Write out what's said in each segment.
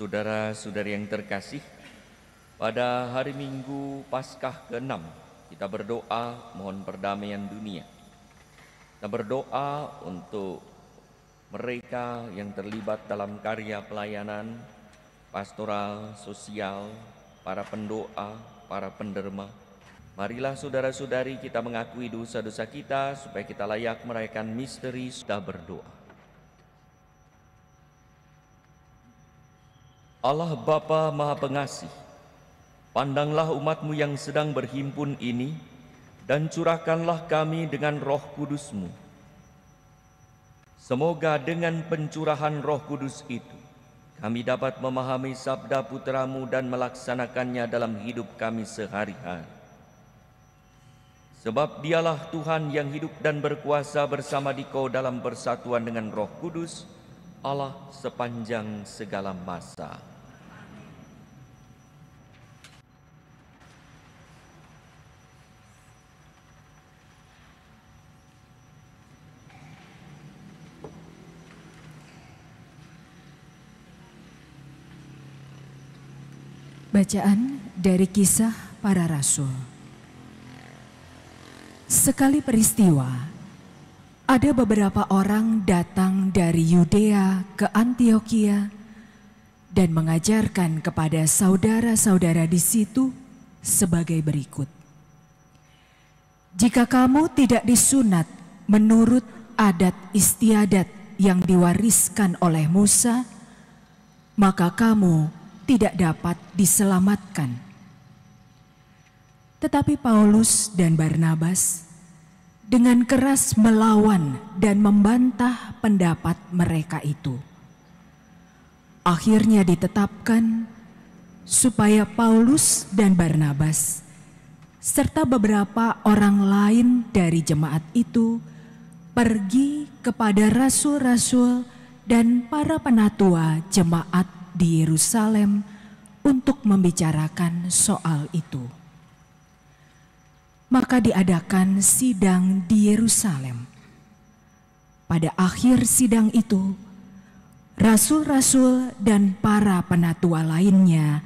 Saudara-saudari yang terkasih, pada hari Minggu Paskah ke-6 kita berdoa mohon perdamaian dunia. Kita berdoa untuk mereka yang terlibat dalam karya pelayanan, pastoral, sosial, para pendoa, para penderma. Marilah saudara-saudari kita mengakui dosa-dosa kita supaya kita layak merayakan misteri sudah berdoa. Allah Bapa Maha Pengasih, pandanglah umat-Mu yang sedang berhimpun ini dan curahkanlah kami dengan Roh Kudus-Mu. Semoga dengan pencurahan Roh Kudus itu, kami dapat memahami sabda Putra-Mu dan melaksanakannya dalam hidup kami sehari-hari. Sebab Dialah Tuhan yang hidup dan berkuasa bersama Dikau dalam persatuan dengan Roh Kudus, Allah sepanjang segala masa. Bacaan dari Kisah Para Rasul. Sekali peristiwa, ada beberapa orang datang dari Yudea ke Antiokhia dan mengajarkan kepada saudara-saudara di situ sebagai berikut. Jika kamu tidak disunat menurut adat istiadat yang diwariskan oleh Musa, maka kamu tidak dapat diselamatkan. Tetapi Paulus dan Barnabas dengan keras melawan dan membantah pendapat mereka itu. Akhirnya ditetapkan supaya Paulus dan Barnabas serta beberapa orang lain dari jemaat itu pergi kepada rasul-rasul dan para penatua jemaat di Yerusalem untuk membicarakan soal itu. Maka diadakan sidang di Yerusalem. Pada akhir sidang itu, rasul-rasul dan para penatua lainnya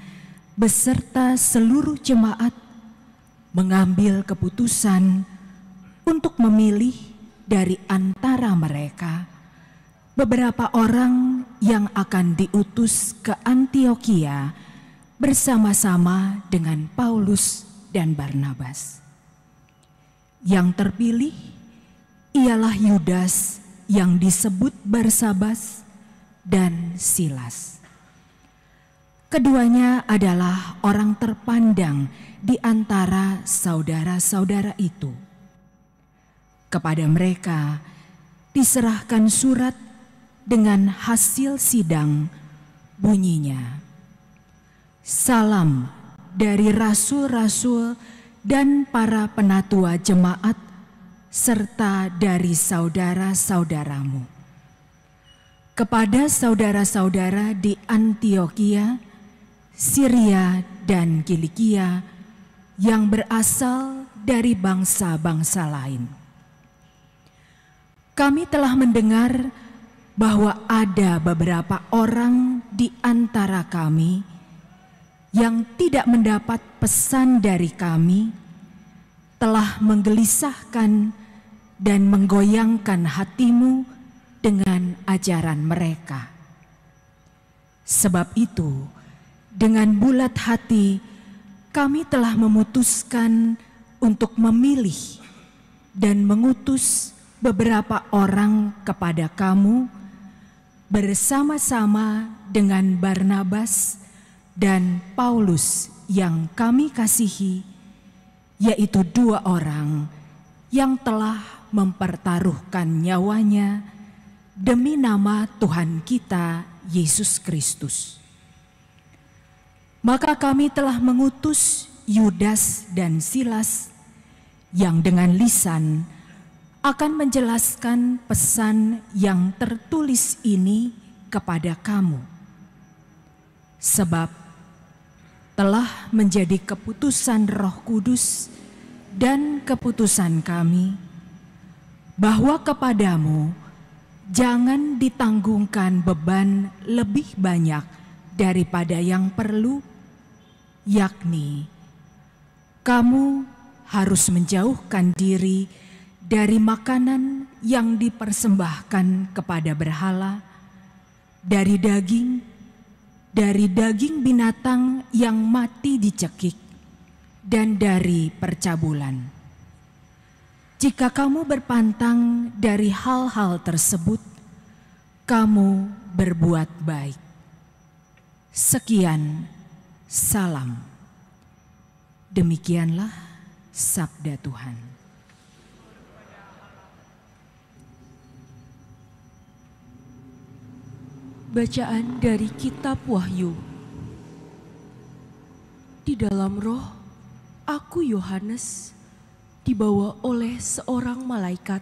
beserta seluruh jemaat mengambil keputusan untuk memilih dari antara mereka beberapa orang yang akan diutus ke Antiokhia bersama-sama dengan Paulus dan Barnabas. Yang terpilih ialah Yudas yang disebut Barsabas dan Silas. Keduanya adalah orang terpandang di antara saudara-saudara itu. Kepada mereka diserahkan surat dengan hasil sidang, bunyinya, salam dari rasul-rasul dan para penatua jemaat serta dari saudara-saudaramu. Kepada saudara-saudara di Antiokhia, Syria dan Kilikia yang berasal dari bangsa-bangsa lain. Kami telah mendengar bahwa ada beberapa orang di antara kami yang tidak mendapat pesan dari kami, telah menggelisahkan dan menggoyangkan hatimu dengan ajaran mereka. Sebab itu, dengan bulat hati kami telah memutuskan untuk memilih dan mengutus beberapa orang kepada kamu bersama-sama dengan Barnabas dan Paulus yang kami kasihi, yaitu 2 orang yang telah mempertaruhkan nyawanya demi nama Tuhan kita Yesus Kristus. Maka kami telah mengutus Yudas dan Silas yang dengan lisan akan menjelaskan pesan yang tertulis ini kepada kamu. Sebab telah menjadi keputusan Roh Kudus dan keputusan kami bahwa kepadamu jangan ditanggungkan beban lebih banyak daripada yang perlu, yakni kamu harus menjauhkan diri dari makanan yang dipersembahkan kepada berhala, dari daging binatang yang mati dicekik, dan dari percabulan. Jika kamu berpantang dari hal-hal tersebut, kamu berbuat baik. Sekian, salam. Demikianlah sabda Tuhan. Bacaan dari Kitab Wahyu. Di dalam roh, aku Yohanes dibawa oleh seorang malaikat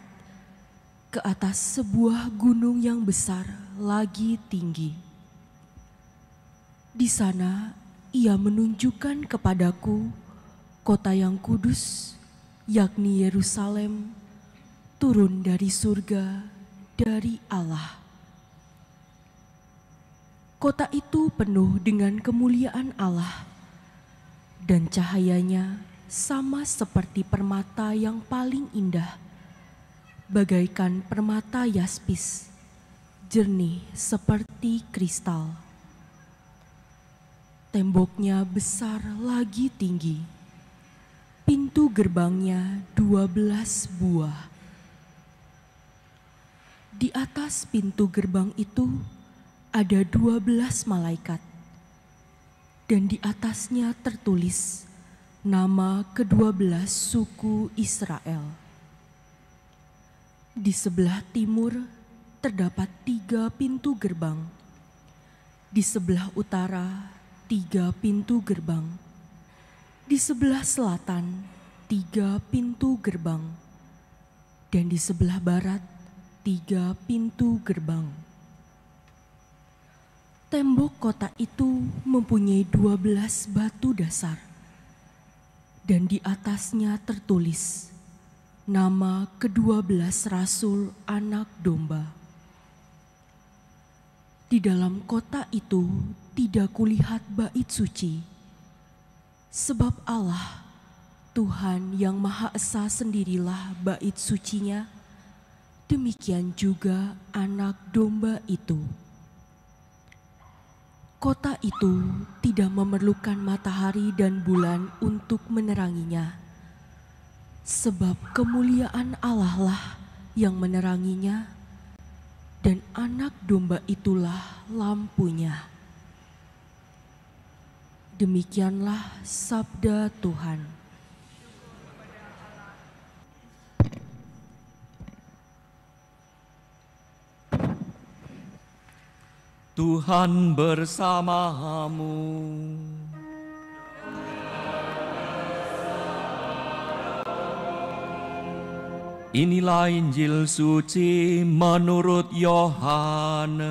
ke atas sebuah gunung yang besar lagi tinggi. Di sana ia menunjukkan kepadaku kota yang kudus, yakni Yerusalem, turun dari surga, dari Allah. Kota itu penuh dengan kemuliaan Allah, dan cahayanya sama seperti permata yang paling indah, bagaikan permata yaspis, jernih seperti kristal. Temboknya besar lagi tinggi, pintu gerbangnya 12 buah. Di atas pintu gerbang itu ada 12 malaikat, dan di atasnya tertulis nama ke-12 suku Israel. Di sebelah timur terdapat 3 pintu gerbang, di sebelah utara 3 pintu gerbang, di sebelah selatan 3 pintu gerbang, dan di sebelah barat 3 pintu gerbang. Tembok kota itu mempunyai 12 batu dasar, dan di atasnya tertulis nama ke-12 rasul anak domba. Di dalam kota itu tidak kulihat bait suci, sebab Allah, Tuhan yang Maha Esa sendirilah bait sucinya, demikian juga anak domba itu. Kota itu tidak memerlukan matahari dan bulan untuk meneranginya, sebab kemuliaan Allah lah yang meneranginya, dan anak domba itulah lampunya. Demikianlah sabda Tuhan. Tuhan bersamamu. Inilah Injil suci menurut Yohanes.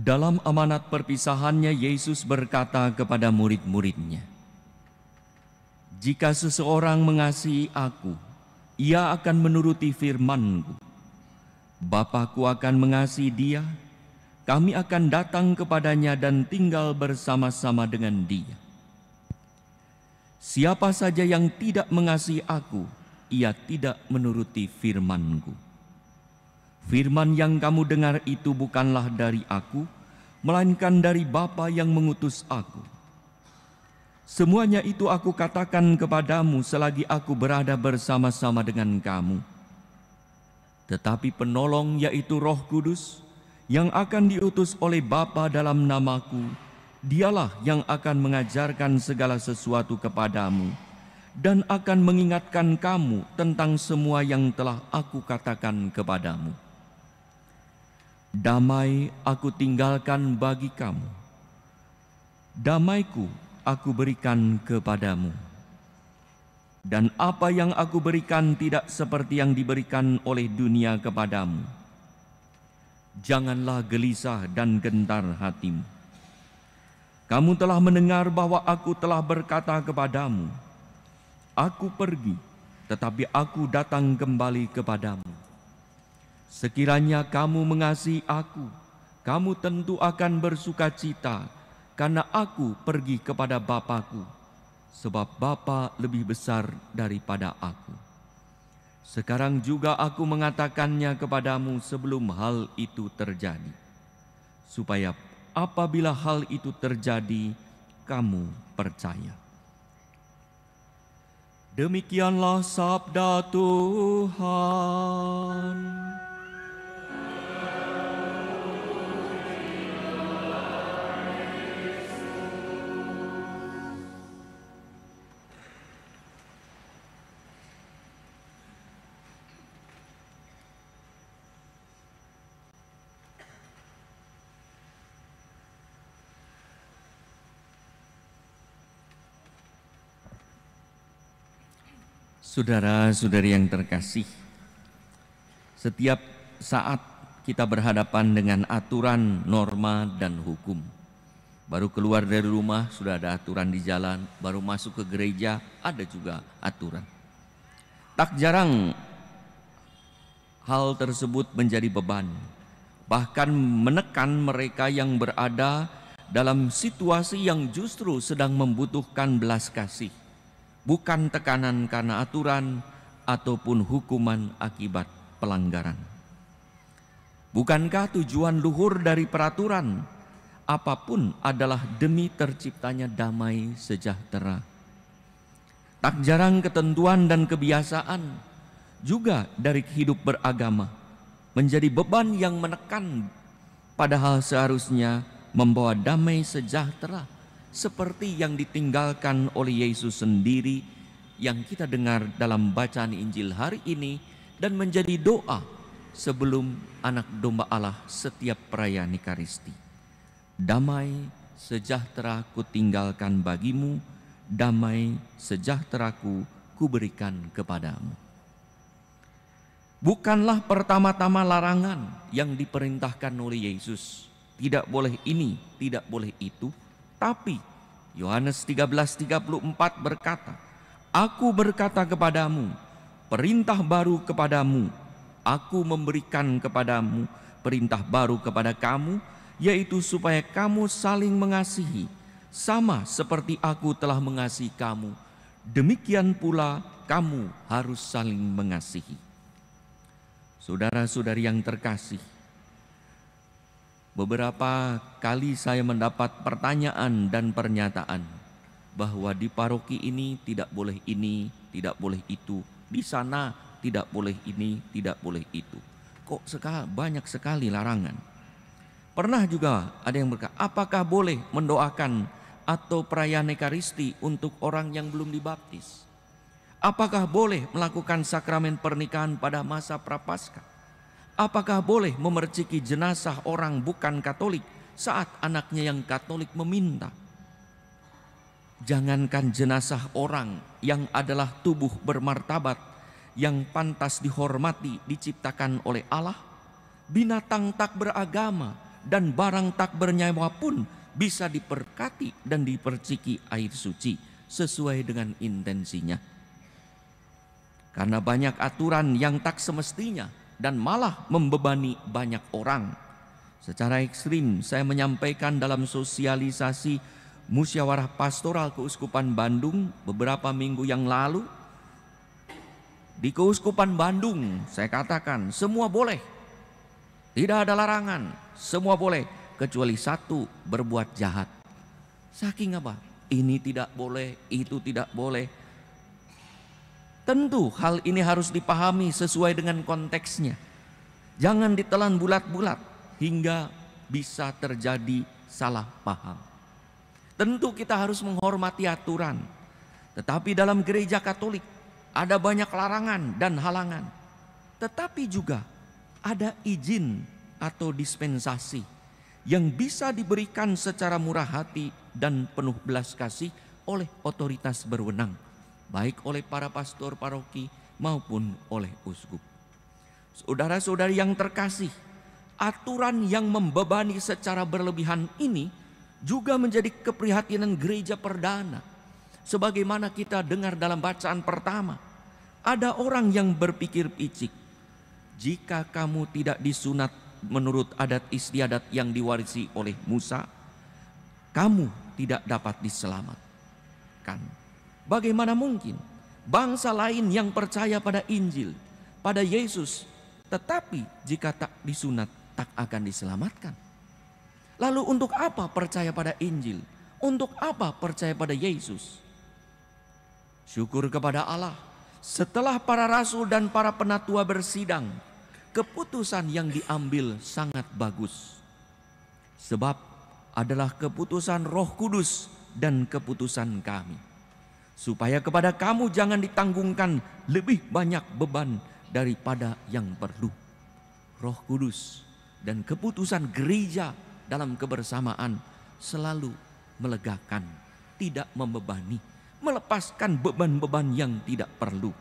Dalam amanat perpisahannya, Yesus berkata kepada murid-muridnya, "Jika seseorang mengasihi aku, ia akan menuruti firman-Ku. Bapa-Ku akan mengasihi dia, kami akan datang kepadanya dan tinggal bersama-sama dengan dia. Siapa saja yang tidak mengasihi aku, ia tidak menuruti firman-Ku. Firman yang kamu dengar itu bukanlah dari aku, melainkan dari Bapa yang mengutus aku. Semuanya itu aku katakan kepadamu selagi aku berada bersama-sama dengan kamu. Tetapi penolong, yaitu Roh Kudus, yang akan diutus oleh Bapa dalam namaku, dialah yang akan mengajarkan segala sesuatu kepadamu dan akan mengingatkan kamu tentang semua yang telah aku katakan kepadamu. Damai aku tinggalkan bagi kamu, damai-Ku aku berikan kepadamu. Dan apa yang aku berikan tidak seperti yang diberikan oleh dunia kepadamu. Janganlah gelisah dan gentar hatimu. Kamu telah mendengar bahwa aku telah berkata kepadamu, aku pergi, tetapi aku datang kembali kepadamu. Sekiranya kamu mengasihi aku, kamu tentu akan bersukacita, karena aku pergi kepada Bapa-Ku, sebab Bapa lebih besar daripada aku. Sekarang juga aku mengatakannya kepadamu sebelum hal itu terjadi, supaya apabila hal itu terjadi, kamu percaya. Demikianlah sabda Tuhan. Saudara-saudari yang terkasih, setiap saat kita berhadapan dengan aturan, norma, dan hukum. Baru keluar dari rumah sudah ada aturan di jalan, baru masuk ke gereja ada juga aturan. Tak jarang hal tersebut menjadi beban, bahkan menekan mereka yang berada dalam situasi yang justru sedang membutuhkan belas kasih. Bukan tekanan karena aturan ataupun hukuman akibat pelanggaran. Bukankah tujuan luhur dari peraturan apapun adalah demi terciptanya damai sejahtera? Tak jarang ketentuan dan kebiasaan juga dari hidup beragama menjadi beban yang menekan, padahal seharusnya membawa damai sejahtera, seperti yang ditinggalkan oleh Yesus sendiri yang kita dengar dalam bacaan Injil hari ini dan menjadi doa sebelum anak domba Allah setiap perayaan Ekaristi. Damai sejahtera ku tinggalkan bagimu, damai sejahteraku kuberikan kepadamu. Bukanlah pertama-tama larangan yang diperintahkan oleh Yesus. Tidak boleh ini, tidak boleh itu. Tapi Yohanes 13:34 berkata, aku berkata kepadamu, perintah baru kepadamu, aku memberikan kepadamu perintah baru kepada kamu, yaitu supaya kamu saling mengasihi, sama seperti aku telah mengasihi kamu, demikian pula kamu harus saling mengasihi. Saudara-saudari yang terkasih, beberapa kali saya mendapat pertanyaan dan pernyataan bahwa di paroki ini tidak boleh ini, tidak boleh itu, di sana tidak boleh ini, tidak boleh itu. Kok banyak sekali larangan? Pernah juga ada yang berkata, apakah boleh mendoakan atau perayaan Ekaristi untuk orang yang belum dibaptis? Apakah boleh melakukan sakramen pernikahan pada masa Prapaskah? Apakah boleh memerciki jenazah orang bukan Katolik saat anaknya yang Katolik meminta? Jangankan jenazah orang yang adalah tubuh bermartabat, yang pantas dihormati, diciptakan oleh Allah, binatang tak beragama dan barang tak bernyawa pun bisa diperkati dan diperciki air suci sesuai dengan intensinya. Karena banyak aturan yang tak semestinya dan malah membebani banyak orang. Secara ekstrim saya menyampaikan dalam sosialisasi musyawarah pastoral Keuskupan Bandung beberapa minggu yang lalu. Di Keuskupan Bandung saya katakan semua boleh, tidak ada larangan, semua boleh kecuali satu, berbuat jahat. Saking apa? Ini tidak boleh, itu tidak boleh. Tentu hal ini harus dipahami sesuai dengan konteksnya. Jangan ditelan bulat-bulat hingga bisa terjadi salah paham. Tentu kita harus menghormati aturan. Tetapi dalam gereja Katolik ada banyak larangan dan halangan. Tetapi juga ada izin atau dispensasi yang bisa diberikan secara murah hati dan penuh belas kasih oleh otoritas berwenang. baik oleh para pastor paroki maupun oleh uskup. Saudara-saudari yang terkasih, aturan yang membebani secara berlebihan ini juga menjadi keprihatinan gereja perdana. Sebagaimana kita dengar dalam bacaan pertama, ada orang yang berpikir picik, jika kamu tidak disunat menurut adat istiadat yang diwarisi oleh Musa, kamu tidak dapat diselamatkan. Bagaimana mungkin bangsa lain yang percaya pada Injil, pada Yesus, tetapi jika tak disunat tak akan diselamatkan? Lalu untuk apa percaya pada Injil? Untuk apa percaya pada Yesus? Syukur kepada Allah, setelah para rasul dan para penatua bersidang, keputusan yang diambil sangat bagus. Sebab adalah keputusan Roh Kudus dan keputusan kami. Supaya kepada kamu jangan ditanggungkan lebih banyak beban daripada yang perlu. Roh Kudus dan keputusan gereja dalam kebersamaan selalu melegakan, tidak membebani, melepaskan beban-beban yang tidak perlu.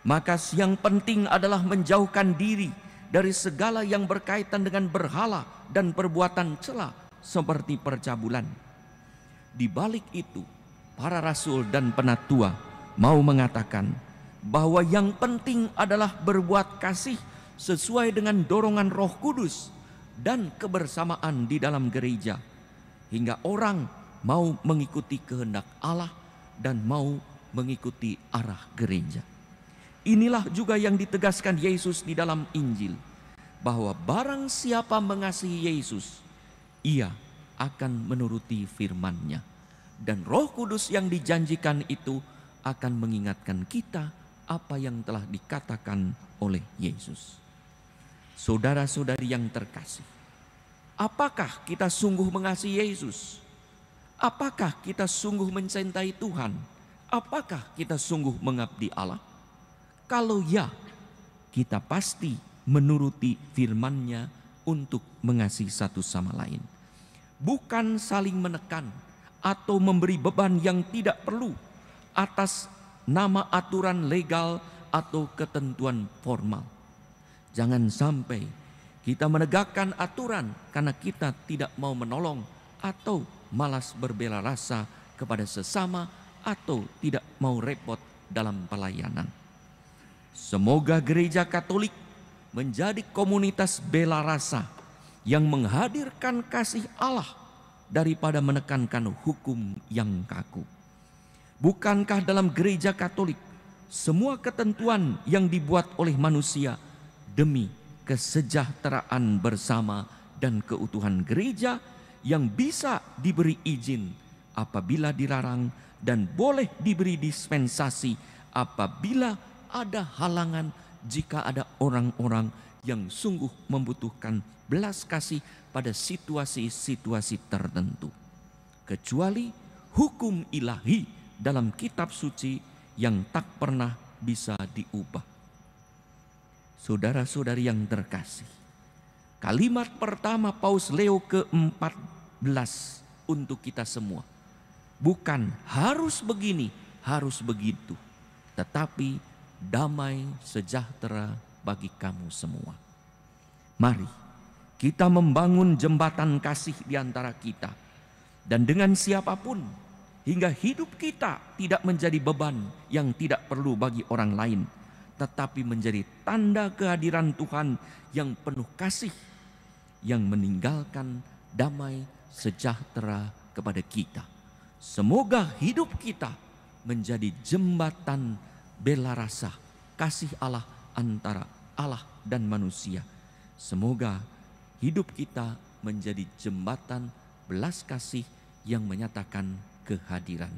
Maka yang penting adalah menjauhkan diri dari segala yang berkaitan dengan berhala dan perbuatan cela seperti percabulan. Di balik itu, para rasul dan penatua mau mengatakan bahwa yang penting adalah berbuat kasih sesuai dengan dorongan Roh Kudus dan kebersamaan di dalam gereja, hingga orang mau mengikuti kehendak Allah dan mau mengikuti arah gereja. Inilah juga yang ditegaskan Yesus di dalam Injil, bahwa barang siapa mengasihi Yesus, ia akan menuruti firman-Nya. Dan Roh Kudus yang dijanjikan itu akan mengingatkan kita apa yang telah dikatakan oleh Yesus. Saudara-saudari yang terkasih, apakah kita sungguh mengasihi Yesus? Apakah kita sungguh mencintai Tuhan? Apakah kita sungguh mengabdi Allah? Kalau ya, kita pasti menuruti firman-Nya untuk mengasihi satu sama lain. Bukan saling menekan atau memberi beban yang tidak perlu atas nama aturan legal atau ketentuan formal. Jangan sampai kita menegakkan aturan karena kita tidak mau menolong atau malas berbela rasa kepada sesama atau tidak mau repot dalam pelayanan. Semoga gereja Katolik menjadi komunitas bela rasa yang menghadirkan kasih Allah daripada menekankan hukum yang kaku. Bukankah dalam gereja Katolik semua ketentuan yang dibuat oleh manusia demi kesejahteraan bersama dan keutuhan gereja yang bisa diberi izin apabila dilarang dan boleh diberi dispensasi apabila ada halangan jika ada orang-orang yang sungguh membutuhkan belas kasih pada situasi-situasi tertentu. Kecuali hukum ilahi dalam kitab suci yang tak pernah bisa diubah. Saudara-saudari yang terkasih, kalimat pertama Paus Leo ke-14 untuk kita semua. Bukan harus begini, harus begitu, tetapi damai sejahtera bagi kamu semua. Mari kita membangun jembatan kasih di antara kita dan dengan siapapun, hingga hidup kita tidak menjadi beban yang tidak perlu bagi orang lain, tetapi menjadi tanda kehadiran Tuhan yang penuh kasih, yang meninggalkan damai sejahtera kepada kita. Semoga hidup kita menjadi jembatan bela rasa kasih Allah antara Allah dan manusia. Semoga hidup kita menjadi jembatan belas kasih yang menyatakan kehadiran